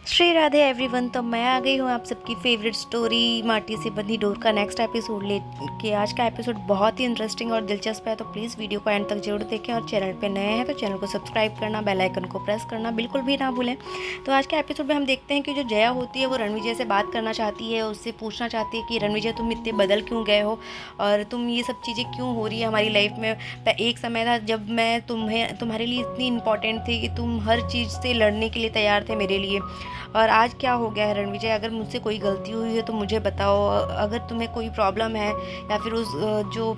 Shri Radhe everyone. तो मैं आ गई हूँ आप सबकी फेवरेट स्टोरी माटी से बंधी डोर का नेक्स्ट एपिसोड लेके। आज का एपिसोड बहुत ही इंटरेस्टिंग और दिलचस्प है, तो प्लीज़ वीडियो को एंड तक जरूर देखें और चैनल पे नए हैं तो चैनल को सब्सक्राइब करना, बेल आइकन को प्रेस करना बिल्कुल भी ना भूलें। तो आज के एपिसोड में हम देखते हैं कि जो जया होती है वो रणविजय से बात करना चाहती है, उससे पूछना चाहती है कि रणविजय तुम इतने बदल क्यों गए हो और तुम ये सब चीज़ें क्यों हो रही है हमारी लाइफ में। एक समय था जब मैं तुम्हारे लिए इतनी इंपॉर्टेंट थी कि तुम हर चीज़ से लड़ने के लिए तैयार थे मेरे लिए, और आज क्या हो गया है रणविजय। अगर मुझसे कोई गलती हुई है तो मुझे बताओ। अगर तुम्हें कोई प्रॉब्लम है या फिर उस जो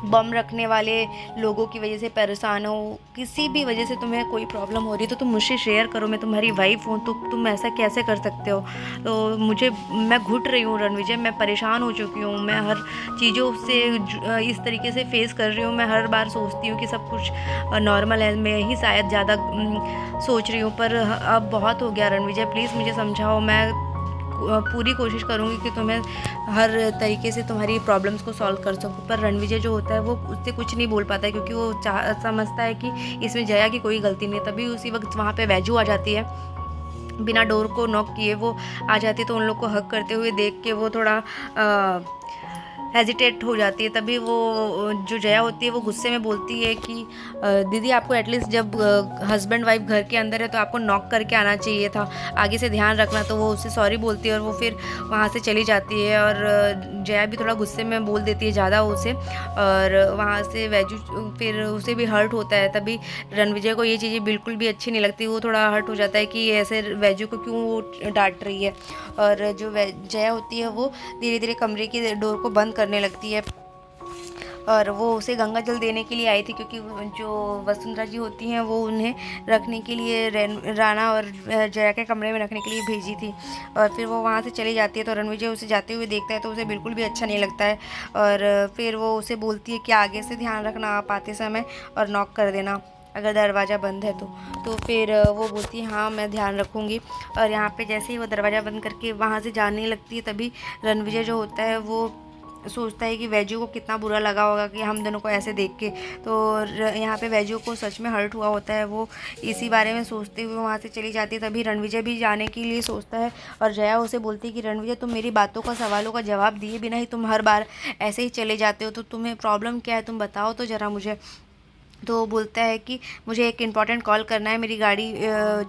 बम रखने वाले लोगों की वजह से परेशान हो, किसी भी वजह से तुम्हें कोई प्रॉब्लम हो रही है तो तुम मुझसे शेयर करो। मैं तुम्हारी वाइफ हूँ, तो तुम ऐसा कैसे कर सकते हो। तो मैं घुट रही हूँ रणविजय, मैं परेशान हो चुकी हूँ। मैं हर चीज़ों से इस तरीके से फेस कर रही हूँ। मैं हर बार सोचती हूँ कि सब कुछ नॉर्मल है, मैं ही शायद ज़्यादा सोच रही हूँ, पर अब बहुत हो गया रणविजय। प्लीज़ मुझे समझाओ। मैं पूरी कोशिश करूँगी कि तुम्हें हर तरीके से तुम्हारी प्रॉब्लम्स को सॉल्व कर सकूँ। पर रणविजय जो होता है वो उससे कुछ नहीं बोल पाता है, क्योंकि वो समझता है कि इसमें जया की कोई गलती नहीं। तभी उसी वक्त वहाँ पे वैजू आ जाती है, बिना डोर को नॉक किए वो आ जाती है। तो उन लोग को हक करते हुए देख के वो थोड़ा हेजिटेट हो जाती है। तभी वो जो जया होती है वो गुस्से में बोलती है कि दीदी आपको एटलीस्ट जब हस्बैंड वाइफ घर के अंदर है तो आपको नॉक करके आना चाहिए था, आगे से ध्यान रखना। तो वो उससे सॉरी बोलती है और वो फिर वहाँ से चली जाती है। और जया भी थोड़ा गुस्से में बोल देती है ज़्यादा उसे, और वहाँ से वैजू फिर उसे भी हर्ट होता है। तभी रणविजय को ये चीज़ें बिल्कुल भी अच्छी नहीं लगती। वो थोड़ा हर्ट हो जाता है कि ऐसे वैजू को क्यों वो डांट रही है। और जो जया होती है वो धीरे धीरे कमरे की डोर को बंद करने लगती है, और वो उसे गंगा जल देने के लिए आई थी, क्योंकि जो वसुंधरा जी होती हैं वो उन्हें रखने के लिए राणा और जया के कमरे में रखने के लिए भेजी थी। और फिर वो वहाँ से चली जाती है। तो रणविजय उसे जाते हुए देखता है तो उसे बिल्कुल भी अच्छा नहीं लगता है, और फिर वो उसे बोलती है कि आगे से ध्यान रखना आप आते समय, और नॉक कर देना अगर दरवाज़ा बंद है तो फिर वो बोलती है हाँ मैं ध्यान रखूँगी। और यहाँ पे जैसे ही वो दरवाज़ा बंद करके वहाँ से जाने लगती है, तभी रणविजय जो होता है वो सोचता है कि वैजू को कितना बुरा लगा होगा कि हम दोनों को ऐसे देख के। तो यहाँ पे वैजू को सच में हर्ट हुआ होता है। वो इसी बारे में सोचते हुए वहाँ से चली जाती है। तभी रणविजय भी जाने के लिए सोचता है, और जया उसे बोलती है कि रणविजय तुम मेरी बातों का, सवालों का जवाब दिए बिना ही तुम हर बार ऐसे ही चले जाते हो, तो तुम्हें प्रॉब्लम क्या है, तुम बताओ तो ज़रा मुझे। तो वो बोलता है कि मुझे एक इम्पॉर्टेंट कॉल करना है, मेरी गाड़ी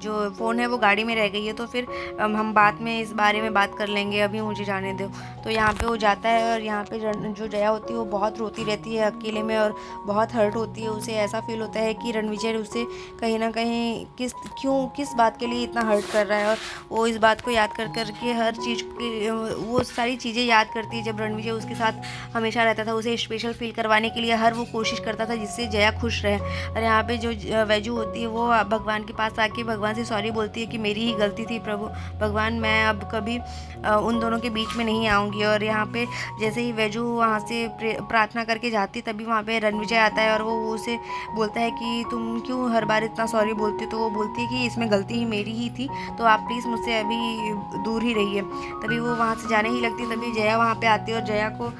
जो फ़ोन है वो गाड़ी में रह गई है, तो फिर हम बाद में इस बारे में बात कर लेंगे, अभी मुझे जाने दो। तो यहाँ पे वो जाता है, और यहाँ पे जो जया होती है वो बहुत रोती रहती है अकेले में, और बहुत हर्ट होती है। उसे ऐसा फील होता है कि रणविजय उसे कहीं ना कहीं किस बात के लिए इतना हर्ट कर रहा है। और वो इस बात को याद कर के हर चीज़ की वो सारी चीज़ें याद करती है जब रणविजय उसके साथ हमेशा रहता था। उसे स्पेशल फील करवाने के लिए हर वो कोशिश करता था जिससे जया खुश रहे। और यहाँ पे जो वैजू होती है वो भगवान के पास आके भगवान से सॉरी बोलती है कि मेरी ही गलती थी प्रभु भगवान, मैं अब कभी उन दोनों के बीच में नहीं आऊँगी। और यहाँ पे जैसे ही वैजू वहाँ से प्रार्थना करके जाती, तभी वहाँ पे रणविजय आता है और वो उसे बोलता है कि तुम क्यों हर बार इतना सॉरी बोलती हो। तो वो बोलती है कि इसमें गलती ही मेरी ही थी, तो आप प्लीज़ मुझसे अभी दूर ही रहिए। तभी वो वहाँ से जाने ही लगती, तभी जया वहाँ पे आती है, और जया को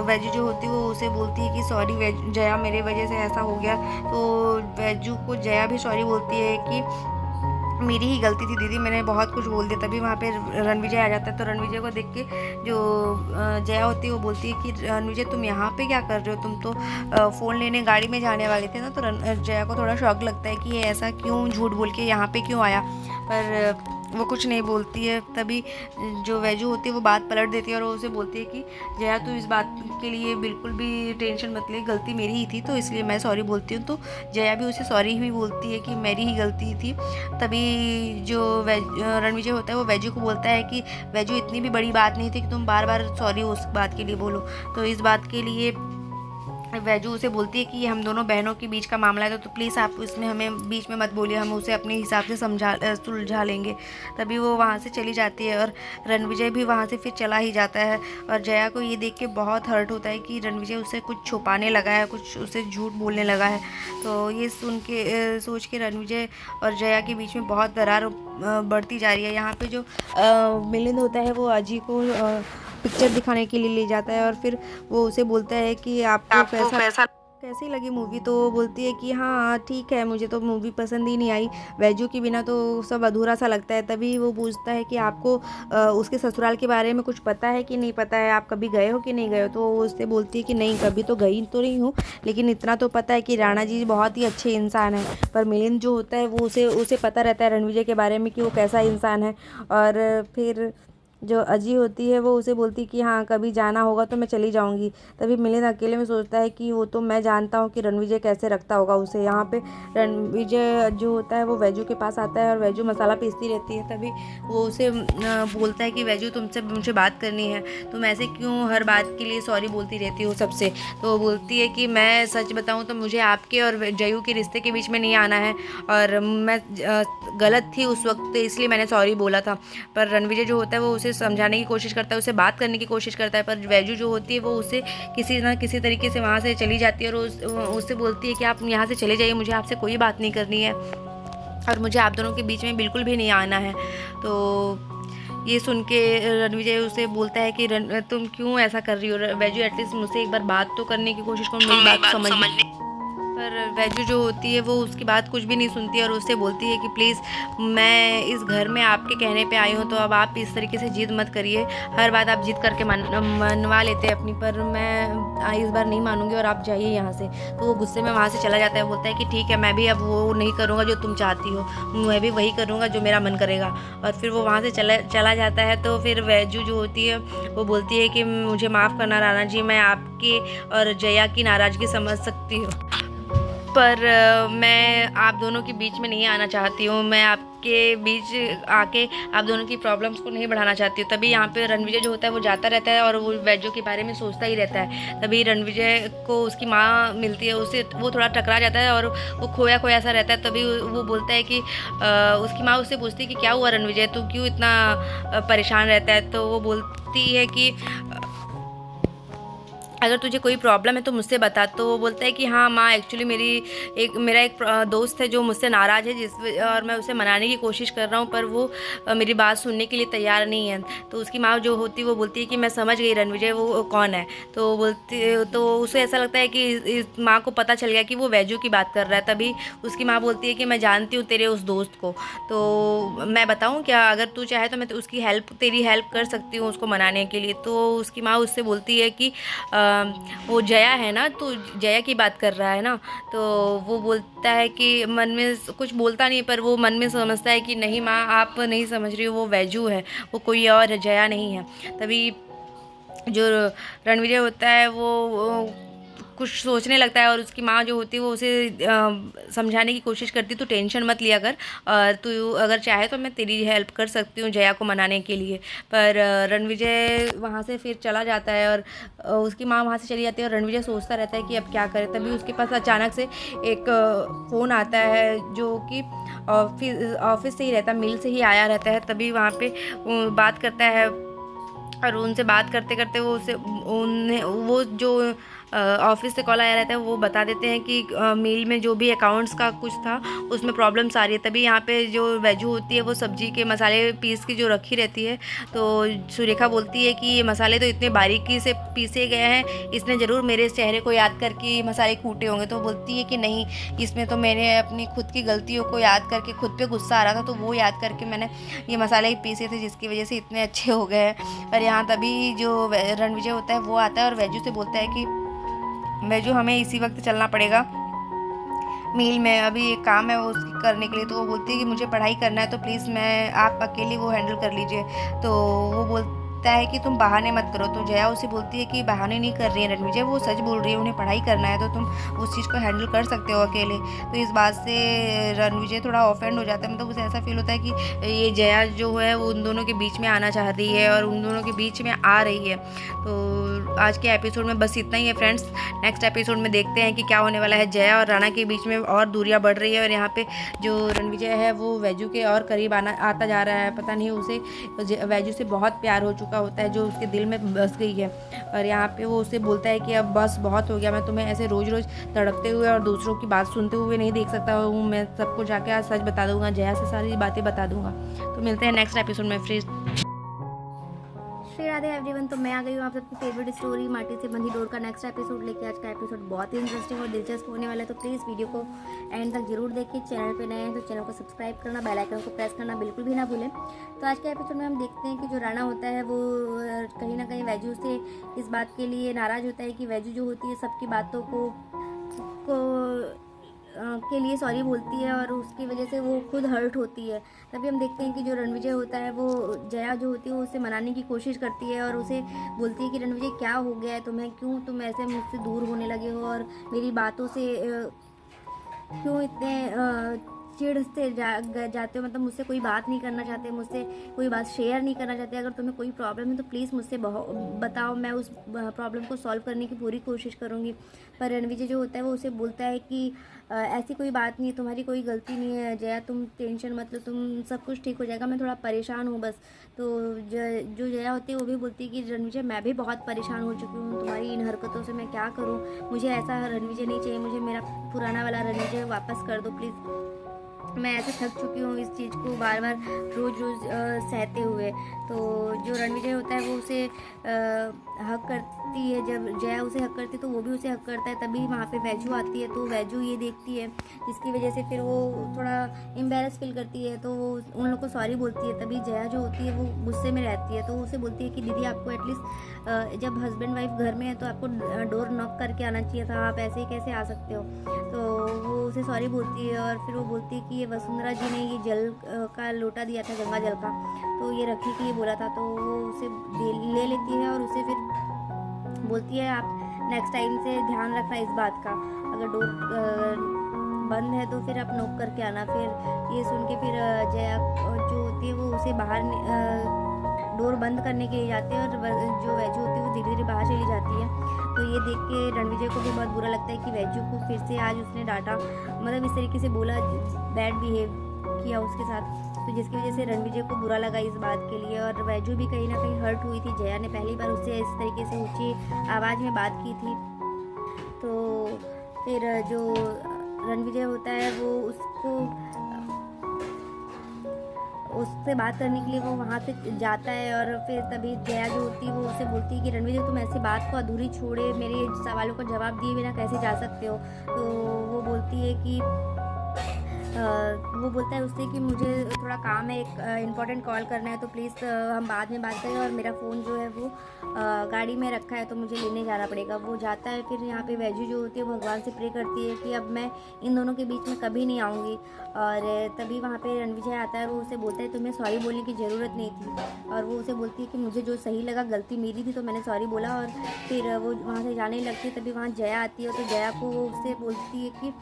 वैजू जो होती है वो उसे बोलती है कि सॉरी जया, मेरे वजह से ऐसा हो गया। तो वैजू को जया भी सॉरी बोलती है कि मेरी ही गलती थी दीदी, मैंने बहुत कुछ बोल दिया। तभी वहाँ पे रणविजय आ जाता है। तो रणविजय को देख के जो जया होती है वो बोलती है कि रणविजय तुम यहाँ पे क्या कर रहे हो, तुम तो फ़ोन लेने गाड़ी में जाने वाले थे ना। तो जया को थोड़ा शौक लगता है कि ये ऐसा क्यों झूठ बोल के यहाँ पे क्यों आया, पर वो कुछ नहीं बोलती है। तभी जो वैजू होती है वो बात पलट देती है और वो उसे बोलती है कि जया तू इस बात के लिए बिल्कुल भी टेंशन मत ले, गलती मेरी ही थी, तो इसलिए मैं सॉरी बोलती हूँ। तो जया भी उसे सॉरी ही बोलती है कि मेरी ही गलती थी। तभी जो रणविजय होता है वो वैजू को बोलता है कि वैजू इतनी भी बड़ी बात नहीं थी कि तुम बार बार सॉरी उस बात के लिए बोलो। तो इस बात के लिए वैजू उसे बोलती है कि ये हम दोनों बहनों के बीच का मामला है, तो प्लीज़ आप इसमें हमें बीच में मत बोलिए, हम उसे अपने हिसाब से सुलझा लेंगे। तभी वो वहाँ से चली जाती है और रणविजय भी वहाँ से फिर चला ही जाता है। और जया को ये देख के बहुत हर्ट होता है कि रणविजय उसे कुछ छुपाने लगा है, कुछ उसे झूठ बोलने लगा है। तो ये सुन के सोच के रणविजय और जया के बीच में बहुत दरार बढ़ती जा रही है। यहाँ पे जो मिलिंद होता है वो अजी को पिक्चर दिखाने के लिए ले जाता है, और फिर वो उसे बोलता है कि आपको पैसा कैसी लगी मूवी, तो वो बोलती है कि हाँ ठीक है, मुझे तो मूवी पसंद ही नहीं आई, वैजू के बिना तो सब अधूरा सा लगता है। तभी वो पूछता है कि आपको उसके ससुराल के बारे में कुछ पता है कि नहीं पता है, आप कभी गए हो कि नहीं गए हो। तो वो उससे बोलती है कि नहीं, कभी तो गई तो नहीं हूँ, लेकिन इतना तो पता है कि राणा जी बहुत ही अच्छे इंसान हैं। पर मिलिंद जो होता है वो उसे उसे पता रहता है रणविजय के बारे में कि वो कैसा इंसान है। और फिर जो अजी होती है वो उसे बोलती है कि हाँ कभी जाना होगा तो मैं चली जाऊँगी। तभी मिलिंद अकेले में सोचता है कि वो तो मैं जानता हूँ कि रणविजय कैसे रखता होगा उसे। यहाँ पे रणविजय जो होता है वो वैजू के पास आता है और वैजू मसाला पीसती रहती है। तभी वो उसे बोलता है कि वैजू तुमसे मुझे बात करनी है, तुम ऐसे क्यों हर बात के लिए सॉरी बोलती रहती हो सबसे। तो वो बोलती है कि मैं सच बताऊँ तो मुझे आपके और जयू के रिश्ते के बीच में नहीं आना है, और मैं गलत थी उस वक्त, तो इसलिए मैंने सॉरी बोला था। पर रणविजय जो होता है वो उसे समझाने की कोशिश करता है, उसे बात करने की कोशिश करता है, पर वैजू जो होती है वो उसे किसी ना किसी तरीके से वहाँ से चली जाती है और उससे बोलती है कि आप यहाँ से चले जाइए, मुझे आपसे कोई बात नहीं करनी है और मुझे आप दोनों के बीच में बिल्कुल भी नहीं आना है। तो ये सुन के रणविजय उसे बोलता है कि तुम क्यों ऐसा कर रही हो वैजू, एटलीस्ट मुझसे एक बार बात तो करने की कोशिश करो, मेरी बात समझने। पर वैजू जो होती है वो उसकी बात कुछ भी नहीं सुनती और उससे बोलती है कि प्लीज़ मैं इस घर में आपके कहने पे आई हूँ, तो अब आप इस तरीके से जिद मत करिए, हर बात आप जिद करके मनवा लेते हैं अपनी, पर मैं इस बार नहीं मानूंगी और आप जाइए यहाँ से। तो वो गुस्से में वहाँ से चला जाता है, बोलता है कि ठीक है, मैं भी अब वो नहीं करूँगा जो तुम चाहती हो, मैं भी वही करूँगा जो मेरा मन करेगा। और फिर वो वहाँ से चला जाता है। तो फिर वैजू जो होती है वो बोलती है कि मुझे माफ़ करना राणा जी, मैं आपकी और जया की नाराज़गी समझ सकती हूँ, पर मैं आप दोनों के बीच में नहीं आना चाहती हूँ, मैं आपके बीच आके आप दोनों की प्रॉब्लम्स को नहीं बढ़ाना चाहती हूँ। तभी यहाँ पे रणविजय जो होता है वो जाता रहता है और वो वैजू के बारे में सोचता ही रहता है। तभी रणविजय को उसकी माँ मिलती है, उसे वो थोड़ा टकरा जाता है और वो खोया खोया सा रहता है। तभी वो बोलता है कि उसकी माँ उससे पूछती है कि क्या हुआ रणविजय, तू क्यों इतना परेशान रहता है। तो वो बोलती है कि अगर तुझे कोई प्रॉब्लम है तो मुझसे बता। तो वो बोलता है कि हाँ माँ, एक्चुअली मेरा एक दोस्त है जो मुझसे नाराज़ है, और मैं उसे मनाने की कोशिश कर रहा हूँ, पर वो मेरी बात सुनने के लिए तैयार नहीं है। तो उसकी माँ जो होती है वो बोलती है कि मैं समझ गई रणविजय, वो कौन है। तो उसे ऐसा लगता है कि इस माँ को पता चल गया कि वो वैजू की बात कर रहा है। तभी उसकी माँ बोलती है कि मैं जानती हूँ तेरे उस दोस्त को, तो मैं बताऊँ क्या, अगर तू चाहे तो मैं तेरी हेल्प कर सकती हूँ उसको मनाने के लिए। तो उसकी माँ उससे बोलती है कि वो जया है ना, तो जया की बात कर रहा है ना। तो वो बोलता है कि मन में कुछ बोलता नहीं, पर वो मन में समझता है कि नहीं माँ, आप नहीं समझ रही हो, वो वैजू है, वो कोई और है, जया नहीं है। तभी जो रणविजय होता है वो कुछ सोचने लगता है और उसकी माँ जो होती है वो उसे समझाने की कोशिश करती, तो टेंशन मत लिया कर, तू अगर चाहे तो मैं तेरी हेल्प कर सकती हूँ जया को मनाने के लिए। पर रणविजय वहाँ से फिर चला जाता है और उसकी माँ वहाँ से चली जाती है और रणविजय सोचता रहता है कि अब क्या करे। तभी उसके पास अचानक से एक फ़ोन आता है जो कि ऑफिस से ही रहता, मिल से ही आया रहता है। तभी वहाँ पे बात करता है और उनसे बात करते करते वो जो ऑफिस से कॉल आया रहता है वो बता देते हैं कि मेल में जो भी अकाउंट्स का कुछ था उसमें प्रॉब्लम्स आ रही है। तभी यहाँ पे जो वैजू होती है वो सब्जी के मसाले पीस की जो रखी रहती है, तो सुरेखा बोलती है कि ये मसाले तो इतने बारीकी से पीसे गए हैं, इसने ज़रूर मेरे चेहरे को याद करके मसाले कूटे होंगे। तो बोलती है कि नहीं, इसमें तो मैंने अपनी खुद की गलतियों को याद करके, खुद पे गुस्सा आ रहा था तो वो याद करके मैंने ये मसाले पीसे थे, जिसकी वजह से इतने अच्छे हो गए हैं। और यहाँ तभी जो रणविजय होता है वो आता है और वैजू से बोलता है कि वैजू, हमें इसी वक्त चलना पड़ेगा मील में, अभी एक काम है वो उसकी करने के लिए। तो वो बोलती है कि मुझे पढ़ाई करना है, तो प्लीज़ आप अकेले वो हैंडल कर लीजिए। तो वो बोलता है कि तुम बहाने मत करो। तो जया उसे बोलती है कि बहाने नहीं कर रही है रणविजय, वो सच बोल रही है, उन्हें पढ़ाई करना है, तो तुम उस चीज़ को हैंडल कर सकते हो अकेले। तो इस बात से रणविजय थोड़ा ऑफेंड हो जाता है, मतलब उसे ऐसा फील होता है कि ये जया जो है वो उन दोनों के बीच में आना चाह रही है और उन दोनों के बीच में आ रही है। तो आज के एपिसोड में बस इतना ही है फ्रेंड्स। नेक्स्ट एपिसोड में देखते हैं कि क्या होने वाला है। जया और राणा के बीच में और दूरियां बढ़ रही है और यहाँ पे जो रणविजय है वो वैजू के और करीब आता जा रहा है। पता नहीं उसे वैजू से बहुत प्यार हो चुका होता है जो उसके दिल में बस गई है। और यहाँ पे वो उसे बोलता है कि अब बस बहुत हो गया, मैं तुम्हें ऐसे रोज़ रोज़ तड़पते हुए और दूसरों की बात सुनते हुए नहीं देख सकता हूँ, मैं सबको जाके आज सच बता दूंगा, जया से सारी बातें बता दूंगा। तो मिलते हैं नेक्स्ट एपिसोड में फ्रेंड्स। श्री राधे एवरीवन। तो मैं आ गई हूँ आप सबकी फेवरेट स्टोरी माटी से बंधी डोर का नेक्स्ट एपिसोड लेके। आज का एपिसोड बहुत ही इंटरेस्टिंग और दिलचस्प होने वाला है, तो प्लीज़ वीडियो को एंड तक जरूर देखिए। चैनल पे नए हैं तो चैनल को सब्सक्राइब करना, बेल आइकन को प्रेस करना बिल्कुल भी ना भूलें। तो आज के एपिसोड में हम देखते हैं कि जो राणा होता है वो कहीं ना कहीं वैजू से इस बात के लिए नाराज़ होता है कि वैजू जो होती है सबकी बातों को के लिए सॉरी बोलती है और उसकी वजह से वो खुद हर्ट होती है। तभी हम देखते हैं कि जो रणविजय होता है वो जया जो होती है वो उसे मनाने की कोशिश करती है और उसे बोलती है कि रणविजय क्या हो गया है तुम्हें, क्यों तुम ऐसे मुझसे दूर होने लगे हो और मेरी बातों से क्यों इतने चिढ़ते जाते हो, मतलब मुझसे कोई बात नहीं करना चाहते, मुझसे कोई बात शेयर नहीं करना चाहते। अगर तुम्हें कोई प्रॉब्लम है तो प्लीज़ मुझसे बताओ, मैं उस प्रॉब्लम को सॉल्व करने की पूरी कोशिश करूँगी। पर रणविजय जो होता है वो उसे बोलता है कि ऐसी कोई बात नहीं है, तुम्हारी कोई गलती नहीं है जया, तुम टेंशन मत लो, तुम सब कुछ ठीक हो जाएगा, मैं थोड़ा परेशान हूँ बस। तो जो जया होती है वो भी बोलती है कि रणविजय मैं भी बहुत परेशान हो चुकी हूँ तुम्हारी इन हरकतों से, मैं क्या करूँ, मुझे ऐसा रणविजय नहीं चाहिए, मुझे मेरा पुराना वाला रणविजय वापस कर दो प्लीज़। मैं ऐसे थक चुकी हूँ इस चीज़ को बार बार रोज़ रोज़ सहते हुए। तो जो रणविजय होता है वो उसे हक करती है, जब जया उसे हक करती है तो वो भी उसे हक करता है। तभी वहाँ पे वैजू आती है, तो वैजू ये देखती है जिसकी वजह से फिर वो थोड़ा एम्बेरस फील करती है, तो वो उन लोग को सॉरी बोलती है। तभी जया जो होती है वो गुस्से में रहती है, तो उसे बोलती है कि दीदी आपको एटलीस्ट जब हस्बैंड वाइफ घर में है तो आपको डोर नॉक करके आना चाहिए था, आप ऐसे ही कैसे आ सकते हो। तो वो उसे सॉरी बोलती है और फिर वो बोलती है कि ये वसुंधरा जी ने ये जल का लोटा दिया था गंगा जल का, तो ये रखने के लिए बोला था, तो वो उसे ले लेती है और उसे फिर बोलती है आप नेक्स्ट टाइम से ध्यान रखना इस बात का, अगर डोर बंद है तो फिर आप नॉक करके आना। फिर ये सुन के फिर जया जो होती है वो उसे बाहर डोर बंद करने के लिए जाती है और जो वैजू होती है वो धीरे धीरे बाहर चली जाती है। तो ये देख के रणविजय को भी बहुत बुरा लगता है कि वैजू को फिर से आज उसने डांटा, मतलब इस तरीके से बोला, बैड बिहेव किया उसके साथ, तो जिसकी वजह से रणविजय को बुरा लगा इस बात के लिए। और वैजू भी कहीं ना कहीं हर्ट हुई थी, जया ने पहली बार उससे इस तरीके से ऊंची आवाज़ में बात की थी। तो फिर जो रणविजय होता है वो उससे बात करने के लिए वो वहाँ से जाता है और फिर तभी जया जो होती है वो उसे बोलती है कि रणविजय तुम ऐसी बात को अधूरी छोड़े मेरे सवालों का जवाब दिए बिना कैसे जा सकते हो। तो वो बोलती है कि वो बोलता है उससे कि मुझे थोड़ा काम है, एक इम्पॉर्टेंट कॉल करना है, तो प्लीज़ हम बाद में बात करें, और मेरा फ़ोन जो है वो गाड़ी में रखा है तो मुझे लेने जाना पड़ेगा। वो जाता है, फिर यहाँ पे वैजू जो होती है भगवान से प्रे करती है कि अब मैं इन दोनों के बीच में कभी नहीं आऊँगी। और तभी वहाँ पे रणविजय आता है, वो उसे बोलता है तुम्हें सॉरी बोलने की ज़रूरत नहीं थी, और वो उसे बोलती है कि मुझे जो सही लगा गलती मेरी थी तो मैंने सॉरी बोला। और फिर वो वहाँ से जाने लगती है, तभी वहाँ जया आती है, तो जया को वो उससे बोलती है कि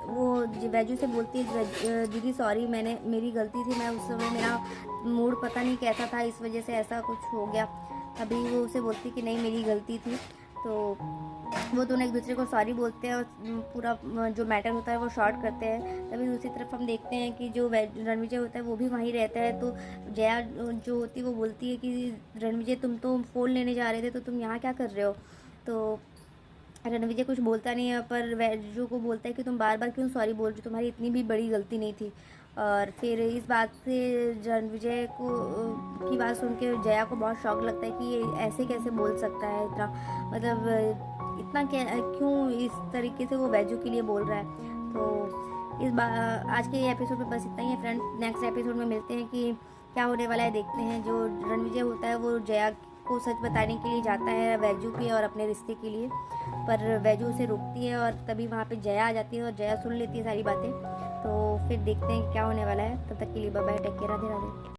वो वैजू से बोलती है दीदी सॉरी, मेरी गलती थी, मैं उस समय मेरा मूड पता नहीं कैसा था, इस वजह से ऐसा कुछ हो गया। अभी वो उसे बोलती कि नहीं मेरी गलती थी। तो वो दोनों एक दूसरे को सॉरी बोलते हैं और पूरा जो मैटर होता है वो शॉर्ट करते हैं। तभी दूसरी तरफ हम देखते हैं कि जो रणविजय होता है वो भी वहीं रहता है। तो जया जो होती है वो बोलती है कि रणविजय तुम तो फ़ोन लेने जा रहे थे तो तुम यहाँ क्या कर रहे हो। तो रणविजय कुछ बोलता नहीं है, पर वैजू को बोलता है कि तुम बार बार क्यों सॉरी बोल रही हो, तुम्हारी इतनी भी बड़ी गलती नहीं थी। और फिर इस बात से रणविजय को की बात सुन के जया को बहुत शौक लगता है कि ये ऐसे कैसे बोल सकता है, इतना मतलब इतना क्यों इस तरीके से वो वैजू के लिए बोल रहा है। तो इस आज के एपिसोड में बस इतना ही है फ्रेंड्स। नेक्स्ट एपिसोड में मिलते हैं कि क्या होने वाला है, देखते हैं। जो रणविजय होता है वो जया को सच बताने के लिए जाता है वैजू के और अपने रिश्ते के लिए, पर वैजू उसे रोकती है और तभी वहाँ पे जया आ जाती है और जया सुन लेती है सारी बातें। तो फिर देखते हैं कि क्या होने वाला है। तब तक के लिए bye bye, take care, Radhe Radhe.